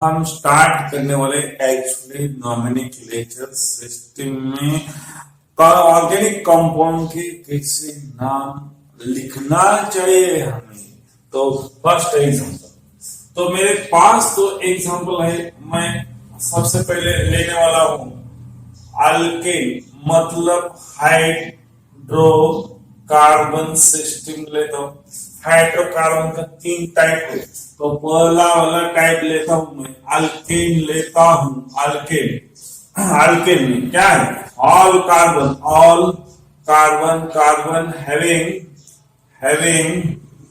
हम स्टार्ट करने वाले एक्चुअली नॉमेनक्लेचर सिस्टम में ऑर्गेनिक कंपाउंड के कैसे नाम लिखना चाहिए हमें। तो फर्स्ट एग्जांपल, तो मेरे पास तो एग्जांपल है, मैं सबसे पहले लेने वाला हूं अल्केन, मतलब हाइड्रोकार्बन सिस्टम लेता हूं। हाइड्रोकार्बन का 3 टाइप है, तो पहला वाला टाइप लेता हूं मैं, अल्केन लेता हूं। अल्केन अल्केन में क्या है, ऑल कार्बन कार्बन हैविंग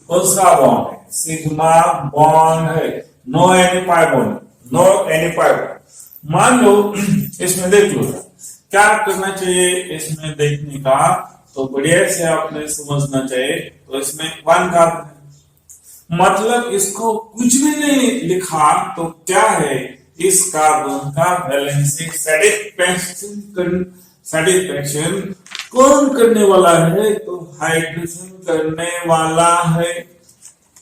कौन सा बॉन्ड है, सिग्मा बॉन्ड है, no any pi bond, no any pi bond. मान लो इसमें देख लो क्या करना चाहिए, इसमें देखने का तो बढ़िया से आपने समझना चाहिए। तो इसमें 1 कार्बन है, मतलब इसको कुछ भी नहीं लिखा तो क्या है, इस कार्बन का बैलेंसिंग सेटिस्फेक्शन कौन करने वाला है, तो हाइड्रोजन करने वाला है।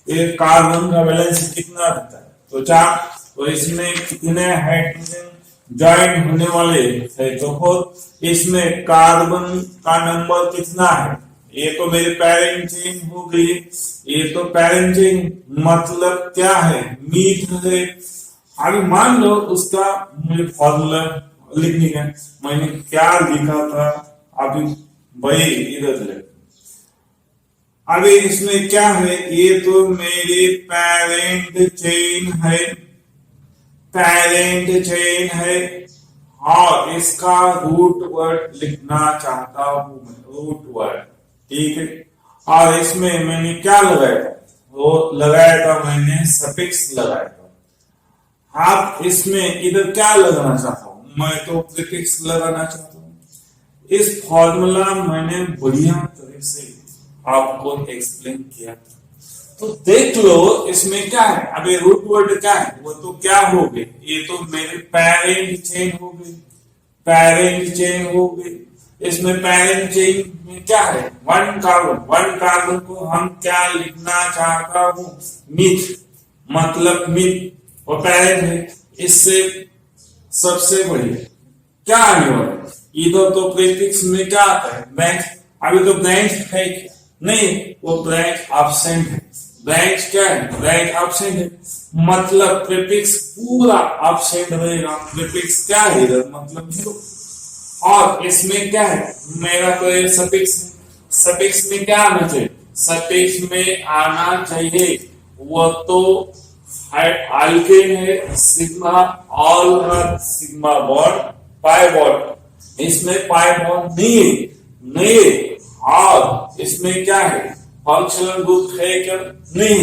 ये कार्बन का बैलेंस कितना रहता है, तो 4, तो इसमें कितने हाइड्रोजन ज्वाइन होने वाले है, तो इसमें कार्बन का नंबर कितना है, ये तो मेरी पैरेंट चेन हो गई। ये तो पैरेंट चेन मतलब क्या है, मीट है। अभी मान लो उसका मुझे फॉर्मूला लिखने का, मैंने क्या लिखा था अभी भाई इधर ले। अभी इसमें क्या है, ये तो मेरी पैरेंट चेन है और इसका रूट वर्ड लिखना चाहता हूं मैं, रूट वर्ड, ठीक है। और इसमें मैंने क्या लगाया था, वो लगाया था मैंने सफिक्स लगाया था। आप इसमें इधर क्या लगाना चाहता हूं, मैं तो प्रीफिक्स लगाना चाहता हूं। इस फॉर्मूला मैंने बढ़िया तरह से आपको एक्सप्लेन किया था, तो देख लो इसमें क्या है। अभी रूट वर्ड क्या है, वो तो क्या हो गए, ये तो मेरे पैरेंट चेन हो गई। इसमें पैरेंट चेन में क्या है, 1 कार्बन को हम क्या लिखना चाहता हूं, मिथ, मतलब मिथ और पैरेंट है। इससे सबसे बढ़िया क्या आने वाला है, इधर तो प्रीफिक्स में क्या आता है, ब्रांच। अभी तो ब्रांच है क्या, नहीं, वो ब्रांच एब्सेंट है। ब्रांच क्या है, ब्रांच एब्सेंट है, मतलब प्रीफिक्स पूरा एब्सेंट रहेगा। प्रीफिक्स क्या है इधर, मतलब 0। और इसमें क्या है, मेरा तो ये सफिक्स में क्या आना चाहिए, सफिक्स में आना चाहिए वो तो अल्केन है, सिग्मा ऑल है, सिग्मा बॉन्ड पाई बॉन्ड, इसमें पाई बॉन्ड नहीं। और इसमें क्या है, फंक्शनल ग्रुप है क्या, नहीं,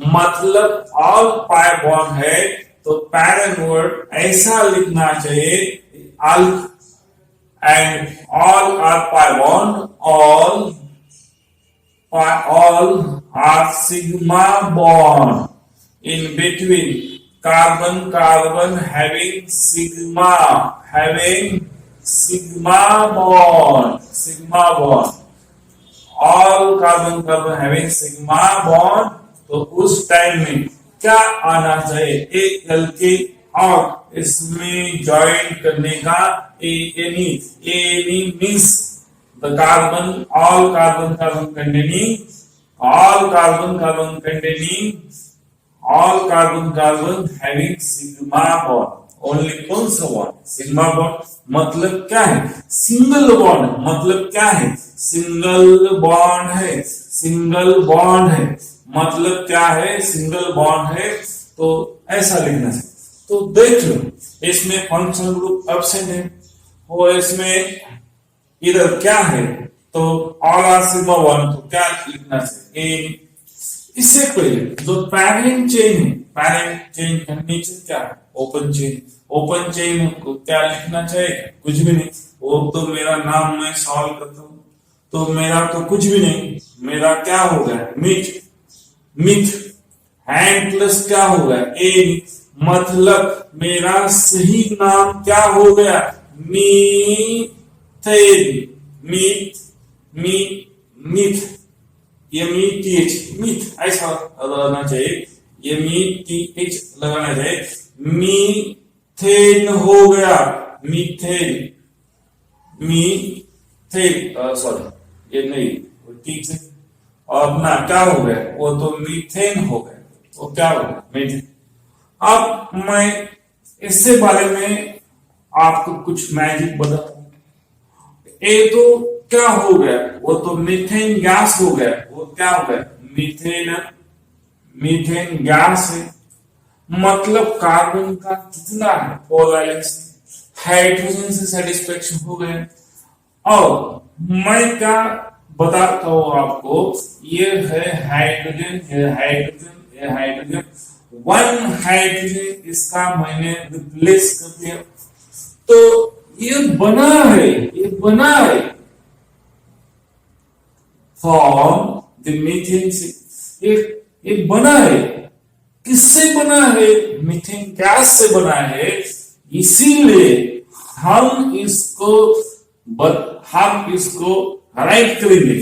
मतलब ऑल पाई बॉन्ड है। तो पैरेंट वर्ड ऐसा लिखना चाहिए, अल्क and all are pi bond, all are sigma bond in between carbon having sigma bond, all carbon having sigma bond। तो उस टाइम में क्या आना चाहिए, एक एल्के और इसमें ज्वाइन करने का any means the carbon, all carbon containing having sigma bond, only कौन सा बॉन्ड, सिग्मा बॉन्ड। मतलब क्या है, सिंगल बॉन्ड, मतलब क्या है, सिंगल बॉन्ड है, मतलब क्या है, सिंगल बॉन्ड है। तो ऐसा लिखना है। तो देख लो इसमें फंक्शनल ग्रुप एब्सेंट है, और इसमें इधर क्या है, तो ऑल आर सिग्मा बॉन्ड, तो क्या लिखना चाहिए, इससे पहले जो पैरेंट चेन के नीचे क्या है, ओपन चेन को क्या लिखना चाहिए, कुछ भी नहीं। वो तो मेरा नाम मैं सॉल्व करता हूं, तो मेरा तो कुछ भी नहीं, मेरा क्या हो गया, मिथ हैंड प्लस क्या हो गया, ए, मतलब मेरा सही नाम क्या हो गया, मीथ, ये मीथ ऐसा रहना चाहिए, ये मीथ लगाना चाहिए, मीथेन हो गया, मीथेन, मीथेन सॉरी ये नहीं ठीक से, और अपना क्या हो गया, वो तो मीथेन हो गया, वो क्या हो गया मीथेन। अब मैं इससे बारे में आपको कुछ मैजिक बताता हूं। ये तो क्या हो गया, वो तो मीथेन गैस हो गया, वो क्या हो गया मीथेन, मीथेन गैस है। मतलब कार्बन का कितना है, 4 वैलेंस, हाइड्रोजन से सेटिस्फेक्शन हो गया। और मैं क्या बताता हूं आपको, ये है हाइड्रोजन, ये हाइड्रोजन, ये हाइड्रोजन, 1 हाइड्रोजन इसका मैंने रिप्लेस कर दिया, तो ये बना है, ये बना है फ्रॉम द मीथेन से, ये बना है, किससे बना है, मीथेन गैस से बना है। इसीलिए हम इसको राइट करेंगे,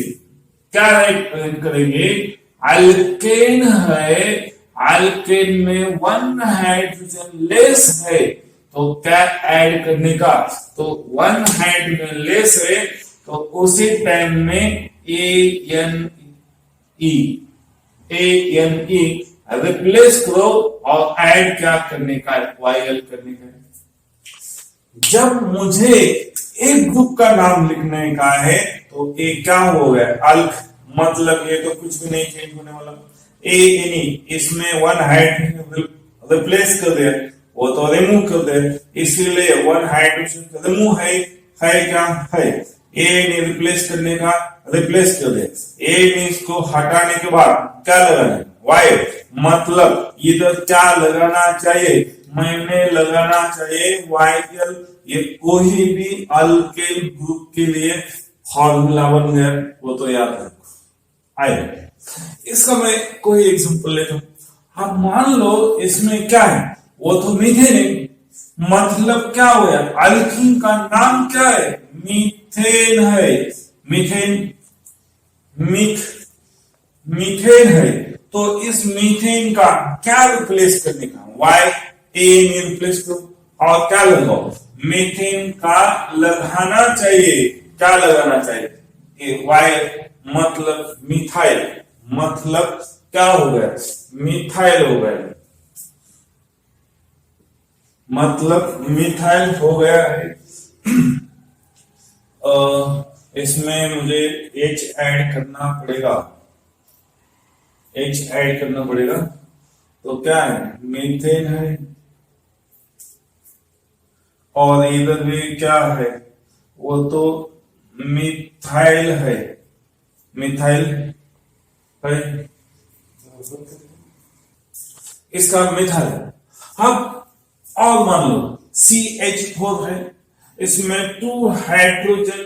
क्या राइट करेंगे, अल्केन है, अल्केन में 1 हाइड्रोजन लेस है, तो क्या ऐड करने का, तो 1 हाइड्रोजन लेस है, तो उसी टाइम में ANE रिप्लेस करो और ऐड क्या करने का, YL करने का। जब मुझे एक ग्रुप का नाम लिखने का है तो ये क्या हो गया, अल्क, मतलब ये तो कुछ भी नहीं चेंज होने वाला, ANE इसमें 1 हाइड्रोजन रिप्लेस कर दिया, वो तो रिमूव कर दे, इसीलिए 1 हाइड्रोजन रिमूव है क्या है, ANE रिप्लेस करने का, रिप्लेस कर दे, ANE इसको हटाने के बाद क्या लगाना है, Y, मतलब इधर क्या लगाना चाहिए, मैंने लगाना चाहिए YL। ये कोई भी अल्केन ग्रुप के लिए फॉर्मूला बन गया, वो तो याद रखो। आइए इसका मैं कोई एग्जांपल लेता हूं। अब मान लो इसमें क्या है, वो तो मीथेन है, मतलब क्या हो गया, अल्कीन का नाम क्या है, मीथेन है, मीथेन, मीथेन है, तो इस मीथेन का क्या रिप्लेस करने का, YANE रिप्लेस करो, और क्या लगाओ, मीथेन का लगाना चाहिए, क्या लगाना चाहिए, Y मतलब मिथाइल, मतलब क्या हो गया, मिथाइल हो गया, मतलब मिथाइल हो गया है। इसमें मुझे H ऐड करना पड़ेगा, H ऐड करना पड़ेगा, तो क्या है, मीथेन है, और इधर भी क्या है, वो तो मिथाइल है, मिथाइल है, इसका मिथाइल। अब और मान लो CH4 है, इसमें 2 हाइड्रोजन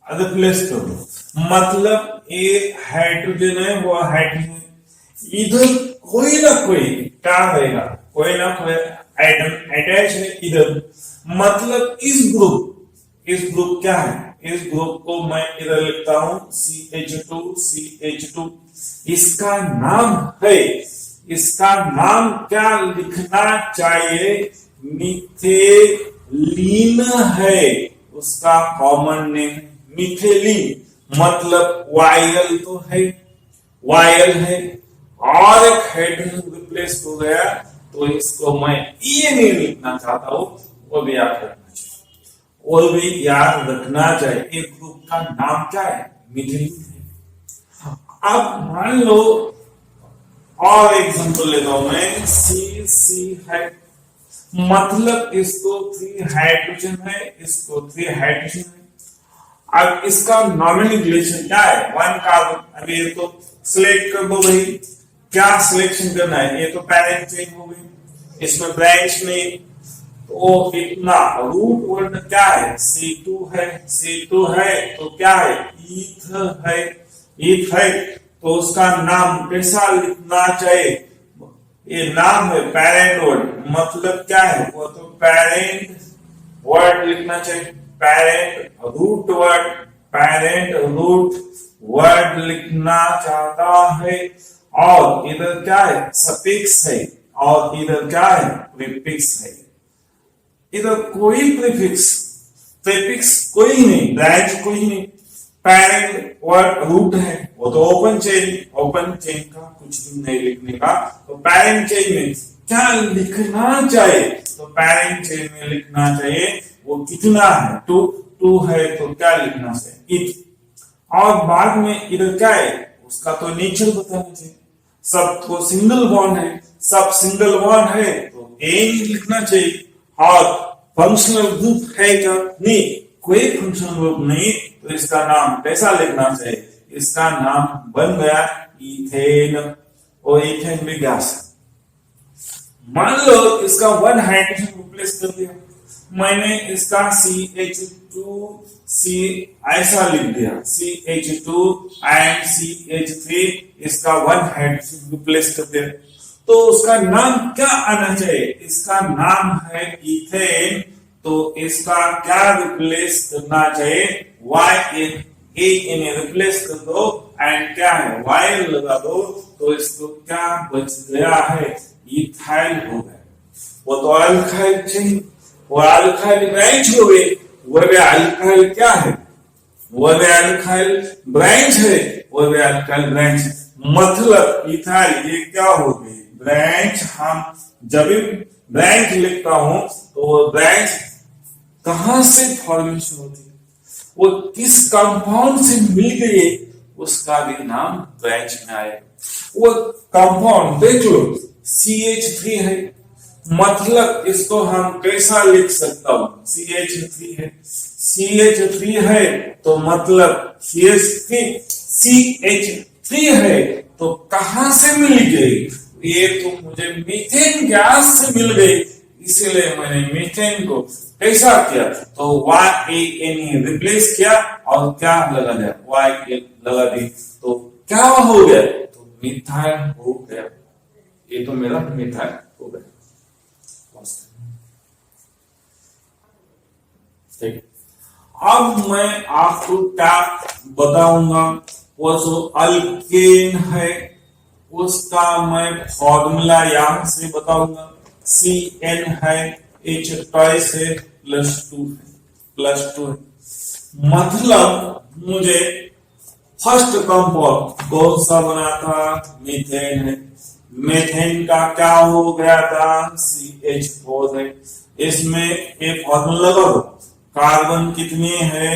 रिप्लेस कर दो, मतलब ये हाइड्रोजन है, वो हाइड्रोजन, इधर कोई ना कोई क्या रहेगा, कोई ना कोई आइटम अटैच है इधर, मतलब इस ग्रुप क्या है, इस ग्रुप को मैं इधर लिखता हूं CH2, इसका नाम है, इसका नाम क्या लिखना चाहिए, मिथेलीन है, उसका कॉमन नेम मिथेलीन, मतलब YL तो है, YL है, और एक हाइड्रोजन रिप्लेस हो गया, तो इसको मैं ENA लिखना चाहता हूं, वो भी याद रखना चाहिए, वो भी याद रखना चाहिए। एक ग्रुप का नाम क्या है, मिथेलीन है। अब मान लो और एग्जांपल लेता हूं मैं, C है, मतलब इसको 3 हाइड्रोजन है, इसको 3 हाइड्रोजन है। अब इसका नॉमिनलाइजेशन क्या है, 1 कार्बन। अभी ये तो सिलेक्ट कर दो भाई, क्या सिलेक्शन करना है, ये तो पैरेंट चेन हो गई, इसमें ब्रांच नहीं, तो इतना रूट वर्ड क्या है, C2 है, C2 है तो क्या है, ईथ है, ईथ है, तो उसका नाम कैसा लिखना चाहिए, ये नाम है पेरेंट वर्ड, मतलब क्या है, वो तो पेरेंट वर्ड लिखना चाहिए, पेरेंट रूट वर्ड लिखना चाहता है। और इधर क्या है, सफिक्स है, और इधर क्या है, प्रीफिक्स है। इधर कोई प्रीफिक्स कोई नहीं, ब्रांच कोई नहीं। पैरेंट वर्ड रूट है, वो तो ओपन चेन का कुछ भी नहीं लिखने का। तो पैरेंट चेन में क्या लिखना चाहिए, तो पैरेंट चेन में लिखना चाहिए वो कितना है, टू है, तो क्या लिखना चाहिए, इट। और बाद में इधर क्या है, उसका तो नेचर बताना चाहिए। सब तो सिंगल बॉन्ड है, सब सिंगल बॉन्ड है तो ए लिखना चाहिए। और फंक्शनल ग्रुप है क्या, नहीं, कोई फंक्शनल ग्रुप नहीं, तो इसका नाम कैसा लिखना चाहिए, इसका नाम बन गया इथेन, और इथेन भी गैस। मान लो इसका वन हाइड्रोजन रिप्लेस कर दिया, मैंने इसका CH2C ऐसा लिख दिया, CH2 एंड CH3, इसका वन हाइड्रोजन रिप्लेस कर दिया, तो उसका नाम क्या आना चाहिए, इसका नाम है इथेन। तो इसका क्या रिप्लेस करना चाहिए, YN रिप्लेस कर दो, एंड क्या है, Y लगा दो, तो इसको क्या बच गया है, इथाइल हो गया। वो तो अल्काइल चाहिए, वो अल्काइल ब्रांच हो गई, वो भी अल्काइल क्या है, वो भी अल्काइल ब्रांच है, वो भी अल्काइल ब्रांच। मतलब इथाइल ये क्या हो गई, ब्रांच। हम जब भी ब्रांच लिखता हूं तो वो ब्रांच कहां से फॉर्मेशन होती है, वो किस कंपाउंड से मिल गई, उसका भी नाम ब्रांच में आएगा। वो कंपाउंड देख लो, CH3 है, मतलब इसको हम कैसा लिख सकता हूं, CH3 है, CH3 है तो मतलब CH3 है, तो कहां से मिल गई, ये तो मुझे मीथेन गैस से मिल गई, इसलिए मैंने मीथेन को कैसा किया, तो YAN रिप्लेस किया और क्या लगा दिया, Y लगा दी, तो क्या हो गया, तो मिथाइल हो गया। ये तो मेरा मिथाइल हो गया। ठीक, अब मैं आपको क्या बताऊंगा, वो जो अल्केन है उसका मैं फॉर्मूला यहां से बताऊंगा। CN है, H ट्वाइस है, +2 है। मतलब मुझे फर्स्ट कंपाउंड कौन सा बना था, मीथेन है, मीथेन का क्या हो गया था, CH4 है। इसमें एक फॉर्मूला लगा दो, कार्बन कितने है,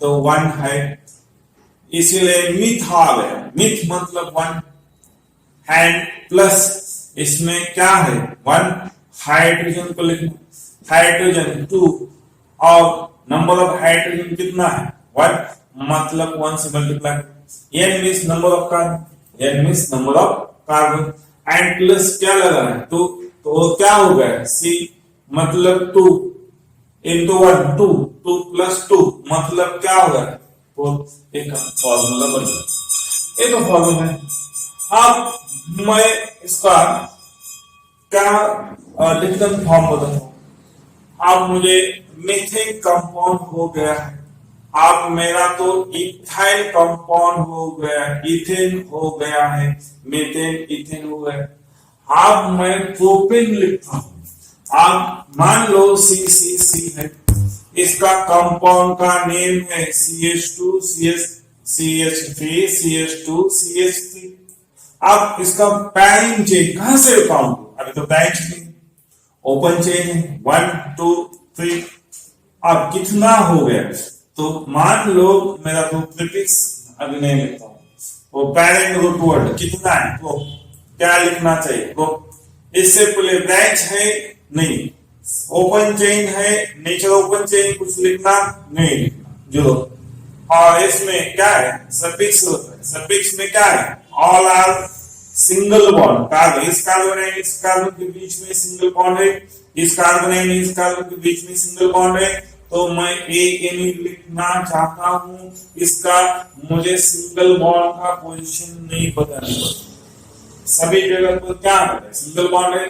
तो 1 है, इसीलिए मिथ आ गया, मिथ मतलब 1 एंड प्लस इसमें क्या है, 1 हाइड्रोजन को लिखना, हाइड्रोजन 2, और नंबर ऑफ हाइड्रोजन कितना है, 1, मतलब 1 से multiply. N means number of carbon, N means number of carbon, and plus क्या लगा है, 2, तो क्या हो गया, C मतलब 2 इंटू 1, 2 प्लस 2 मतलब क्या होगा, तो एक फॉर्मूला बन गया। ये तो फॉर्मूला है। अब मैं इसका क्या डिफिकल्ट फॉर्म बताता हूं। अब मुझे मीथेन कंपाउंड हो गया है, अब मेरा तो इथाइल कंपाउंड हो गया, इथेन हो गया है, मीथेन इथेन हो गया। अब मैं प्रोपेन लिखता हूं। अब मान लो CCC है, इसका कंपाउंड का नेम है CH2 CH3 CH2 CH3। अब इसका पैरेंट चेन कहां से बताऊं, अभी तो ब्रांच नहीं, ओपन चेन है, 1 2 3। अब कितना हो गया, तो मान लो मेरा तो प्रीफिक्स अभी नहीं लिखता हूं, वो पैरेंट रूट वर्ड कितना है, तो क्या लिखना चाहिए, तो इससे पहले ब्रांच है नहीं, ओपन चेन है, नेचर ओपन चेन कुछ लिखना नहीं लिखना, जो। और इसमें क्या है, सफिक्स होता है, सफिक्स में क्या है, all are single bond, carbon इस कार्बन है, इस कार्बन के बीच में सिंगल बॉन्ड है, इस कार्बन है, इस कार्बन के बीच में सिंगल बॉन्ड है, तो मैं AN लिखना चाहता हूं, इसका मुझे सिंगल बॉन्ड का पोजीशन नहीं पता, सभी जगह पर क्या है, सिंगल बॉन्ड है,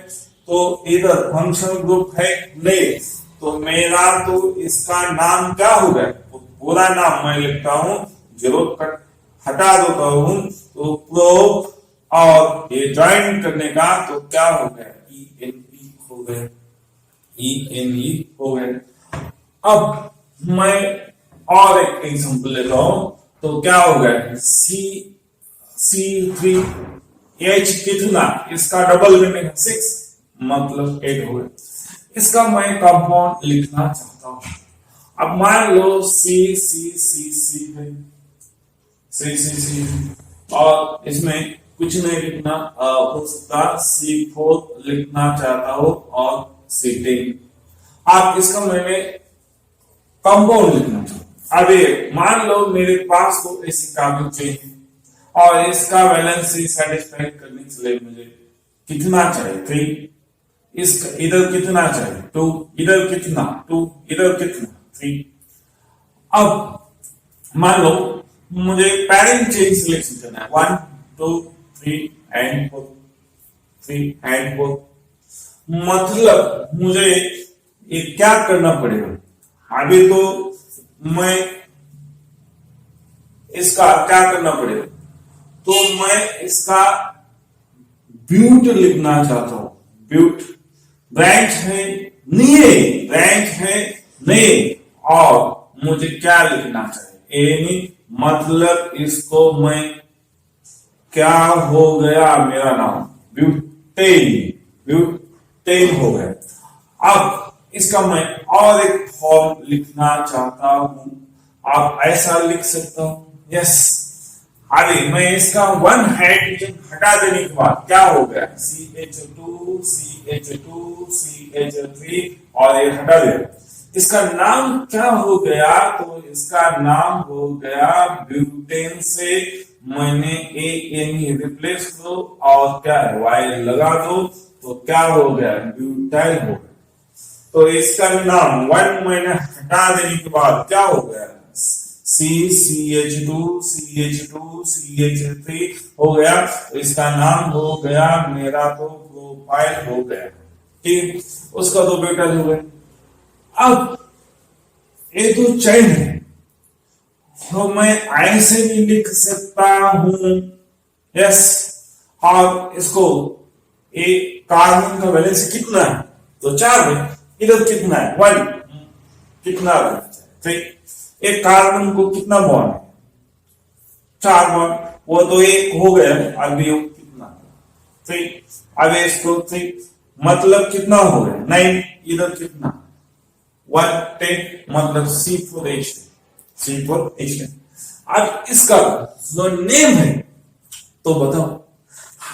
तो इधर फंक्शनल ग्रुप है नहीं, तो मेरा तो इसका नाम क्या होगा, तो पूरा नाम मैं लिखता हूं, जीरो कट हटा देता हूं, तो प्रो और ये ज्वाइन करने का तो क्या हो गया, ENE हो गया, ENE हो गया। अब मैं और एक एग्जांपल लेता हूं, तो क्या हो गया, C3H कितना, इसका डबल करने का 6 मतलब 8 हो गया। इसका मैं कंपाउंड लिखना चाहता हूं। अब मान लो C है, C और इसमें कुछ नहीं लिखना, हो सकता C4 लिखना चाहता हो और C10। आप इसका मैंने कंपाउंड लिखना चाहता हूं। अब मान लो मेरे पास तो ऐसी कार्बन चाहिए और इसका वैलेंसी सेटिस्फाई करने के लिए मुझे कितना चाहिए, 3, इसका इधर कितना चाहिए, 2, इधर कितना, 2, इधर कितना, 3। अब मान लो मुझे पैरेंट चेन सिलेक्शन करना है, 1 2 3 एंड 4, 3 एंड 4। मतलब मुझे ये क्या करना पड़ेगा, अभी तो मैं इसका क्या करना पड़ेगा, तो मैं इसका ब्यूट लिखना चाहता हूं। ब्यूट ब्रांच है नहीं है, ब्रांच है नहीं, और मुझे क्या लिखना चाहिए, एनी, मतलब इसको मैं क्या हो गया, मेरा नाम ब्यूटेन, ब्यूटेन हो गया। अब इसका मैं और एक फॉर्म लिखना चाहता हूं, आप ऐसा लिख सकता हूं, यस। अभी मैं इसका 1 हाइड्रोजन हटा देने के बाद क्या हो गया, CH2 CH2 CH3 और ये हटा दिया। इसका नाम क्या हो गया, तो इसका नाम हो गया ब्यूटेन से मैंने ANE रिप्लेस करो और क्या है, Y लगा दो, तो क्या हो गया, ब्यूटाइल हो गया। तो इसका नाम 1 मैंने हटा देने के बाद क्या हो गया, CH2 CH2 CH3 हो गया। तो इसका नाम हो गया मेरा तो प्रोपाइल हो गया, ठीक, उसका तो बेटा हो गया। अब ये तो चैन है, तो मैं ऐसे भी लिख सकता हूं, यस। और इसको ये कार्बन का वैलेंस कितना है, तो 4 है, इधर कितना है, 1, कितना है, ठीक। एक कार्बन को कितना बॉन्ड है, 4 बॉन्ड, वो तो एक हो गया, अभी कितना, ठीक। अब इसको 3 मतलब कितना हो गया, 9, इधर कितना, 1 10 मतलब C4H10। अब इसका जो नेम है, तो बताओ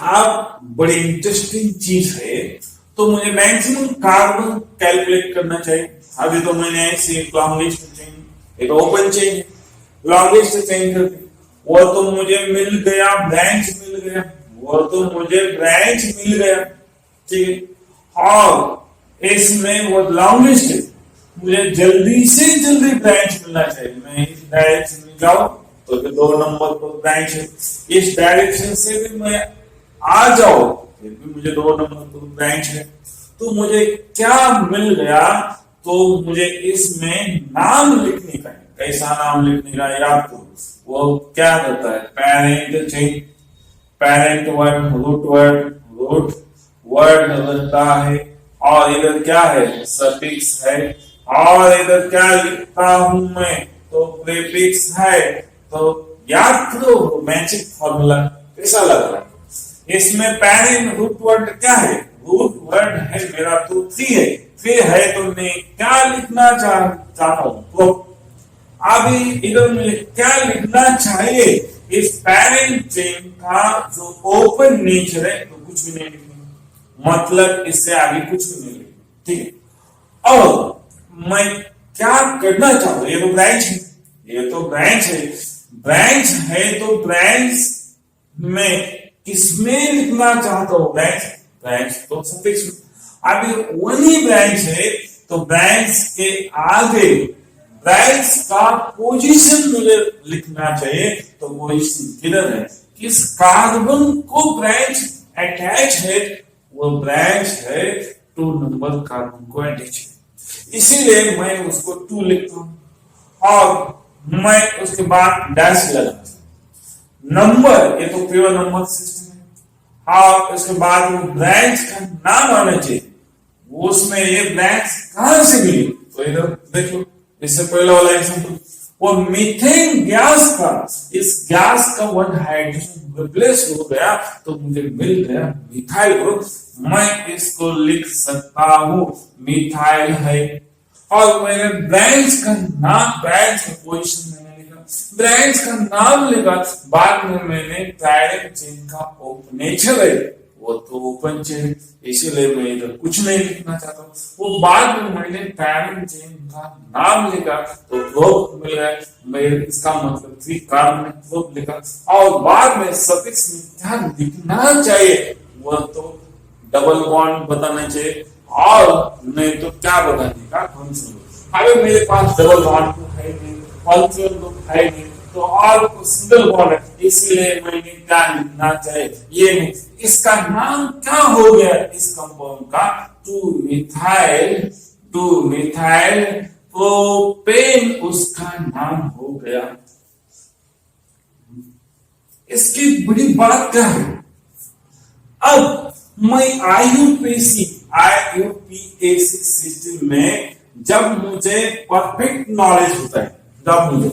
आप, बड़ी इंटरेस्टिंग चीज है। तो मुझे मैक्सिमम कार्बन कैलकुलेट करना चाहिए। अभी तो मैंने ऐसे लॉन्ग लिस्ट चेन, एक ओपन चेन है, लॉन्ग लिस्ट चेन करके वो तो मुझे मिल गया, ब्रांच मिल गया, वो तो मुझे ब्रांच मिल गया, ठीक है। और इसमें वो लॉन्ग लिस्ट है, मुझे जल्दी से जल्दी ब्रांच मिलना चाहिए। मैं इस डायरेक्शन में जाऊं तो 2 नंबर पर ब्रांच है, इस डायरेक्शन से भी मैं आ जाऊं फिर भी मुझे 2 नंबर पर ब्रांच है। तो मुझे क्या मिल गया, तो मुझे इसमें नाम लिखने का है। कैसा नाम लिखने का, याद करो, वो क्या करता है, parent chain, parent word, root word लगता है, और इधर क्या है, सफिक्स है, और इधर क्या लिखता हूं मैं, तो प्रीफिक्स है। तो याद करो मैजिक फॉर्मूला कैसा लग रहा है। इसमें पेरेंट रूट वर्ड क्या है, रूट वर्ड है मेरा तो 3 है, 3 है तो मैं क्या लिखना चाहता हूं, तो अभी इधर मुझे क्या लिखना चाहिए, इस पेरेंट चेन का जो ओपन नेचर है, तो कुछ भी नहीं लिखना, मतलब इससे आगे कुछ भी नहीं लिखना, ठीक है। और मैं क्या करना चाहता हूं, ये तो ब्रांच है, ये तो ब्रांच है, ब्रांच है तो ब्रांच में किसमें लिखना चाहता हूं, ब्रांच, ब्रांच तो सफिक्स में। अभी वही ब्रांच है तो ब्रांच के आगे ब्रांच का पोजीशन मुझे लिखना चाहिए। तो पोजीशन किधर है, किस कार्बन को ब्रांच अटैच है, वो ब्रांच है 2 नंबर कार्बन को अटैच है, इसीलिए मैं उसको 2 लिखता हूं और मैं उसके बाद डैश लगाता हूं। नंबर, ये तो प्योर नंबर सिस्टम है, और इसके बाद में ब्रांच का नाम आना चाहिए, उसमें ये ब्रांच कहां से मिली, तो इधर देखो इससे पहला वाला एग्जांपल, वो मीथेन गैस का, इस गैस का वन हाइड्रोजन रिप्लेस हो गया तो मुझे मिल गया मिथाइल ग्रुप। मैं इसको लिख सकता हूं मिथाइल है। और मैंने ब्रांच का नाम, ब्रांच का पोजीशन मैंने लिखा, ब्रांच का नाम लिखा, बाद में मैंने पैरेंट चेन का नेचर है वो तो ओपन चेन, इसीलिए मैं इधर कुछ नहीं लिखना चाहता हूँ। वो बाद में मैंने पैरेंट चेन का नाम लिखा तो ग्रुप मिल गया, मैं इसका मतलब 3 कार्बन ग्रुप लिखा। और बाद में सफिक्स में क्या लिखना चाहिए, वो तो डबल बॉन्ड बताना चाहिए, और नहीं तो क्या बताने का फंक्शन। अगर मेरे पास डबल बॉन्ड तो है नहीं, फंक्शन तो है नहीं, तो और सिंगल बॉन्ड है, इसलिए मैंने क्या लिखना चाहिए, ये नहीं। इसका नाम क्या हो गया इस कंपाउंड का, 2 मिथाइल प्रोपेन उसका नाम हो गया। इसकी बड़ी बात क्या है, अब मैं आईयूपीएसी सिस्टम में जब मुझे परफेक्ट नॉलेज होता है, जब मुझे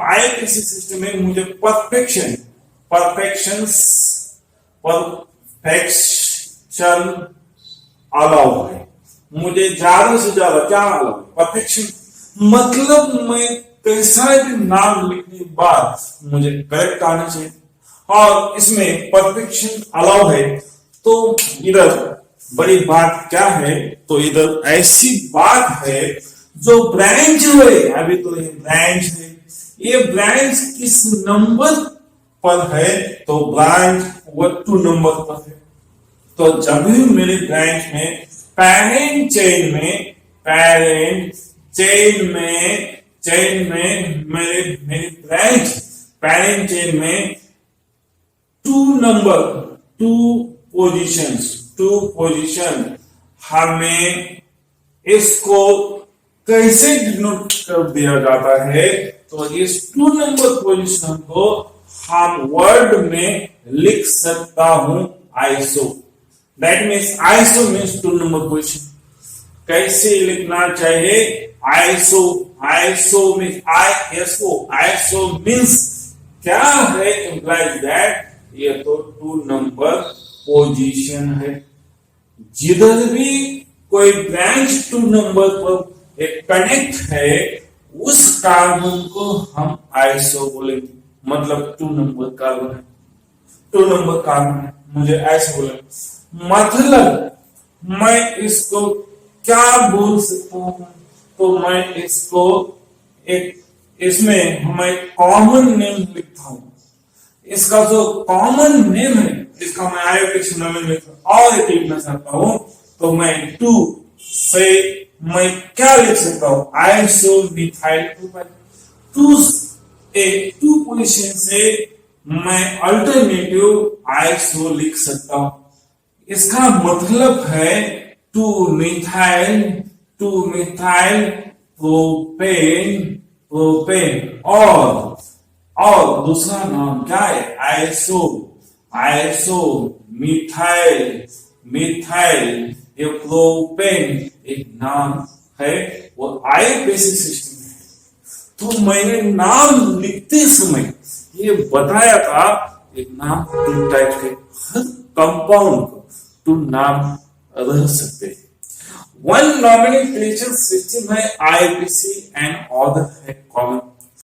आईयूपीएसी सिस्टम में मुझे परफेक्शन अलाउ है, मुझे ज्यादा से ज्यादा क्या अलाउ, परफेक्शन मतलब मैं कैसा भी नाम लिखने के बाद मुझे करेक्ट आना चाहिए, और इसमें परफेक्शन अलाउ है। तो इधर बड़ी बात क्या है, तो इधर ऐसी बात है जो ब्रांच है, अभी तो ये ब्रांच है, ये ब्रांच किस नंबर पर है, तो ब्रांच वो 2 नंबर पर है। तो जब भी मेरे ब्रांच में पैरेंट चेन में मेरी ब्रांच पैरेंट चेन में 2 पोजीशन, हमें इसको कैसे डिनोट कर दिया जाता है, तो इस 2 नंबर पोजीशन को हम वर्ड में लिख सकता हूं iso. That means iso means 2 number position. कैसे लिखना चाहिए, आइसो मीन्स आइसो मीन्स क्या है, इम्प्लाइज दैट ये तो 2 नंबर पोजीशन है। जिधर भी कोई ब्रांच 2 नंबर पर एक कनेक्ट है, उस कार्बन को हम आइसो बोलेंगे, मतलब 2 नंबर कार्बन है, 2 नंबर कार्बन है, मुझे ऐसे बोलेंगे। मतलब मैं इसको क्या बोल सकता हूं, तो मैं इसको एक, इसमें मैं कॉमन नेम लिखता हूं, इसका जो कॉमन नेम है इसका मैं आईयूपीएसी में और एक लिखना चाहता हूं, तो मैं 2 से मैं क्या लिख सकता हूं, आइसो मिथाइल 2 पोजीशन से मैं अल्टरनेटिव आइसो लिख सकता हूं। इसका मतलब है 2 मिथाइल प्रोपेन और दूसरा नाम क्या है, आइसो मिथाइल ये प्रोपेन एक नाम है, वो आईयूपीएसी सिस्टम है। तो मैंने नाम लिखते समय ये बताया था, एक नाम 2 टाइप के, हर कंपाउंड को 2 नाम रह सकते हैं। वन नॉमिनोक्लेचर सिस्टम है आईयूपीएसी एंड अदर है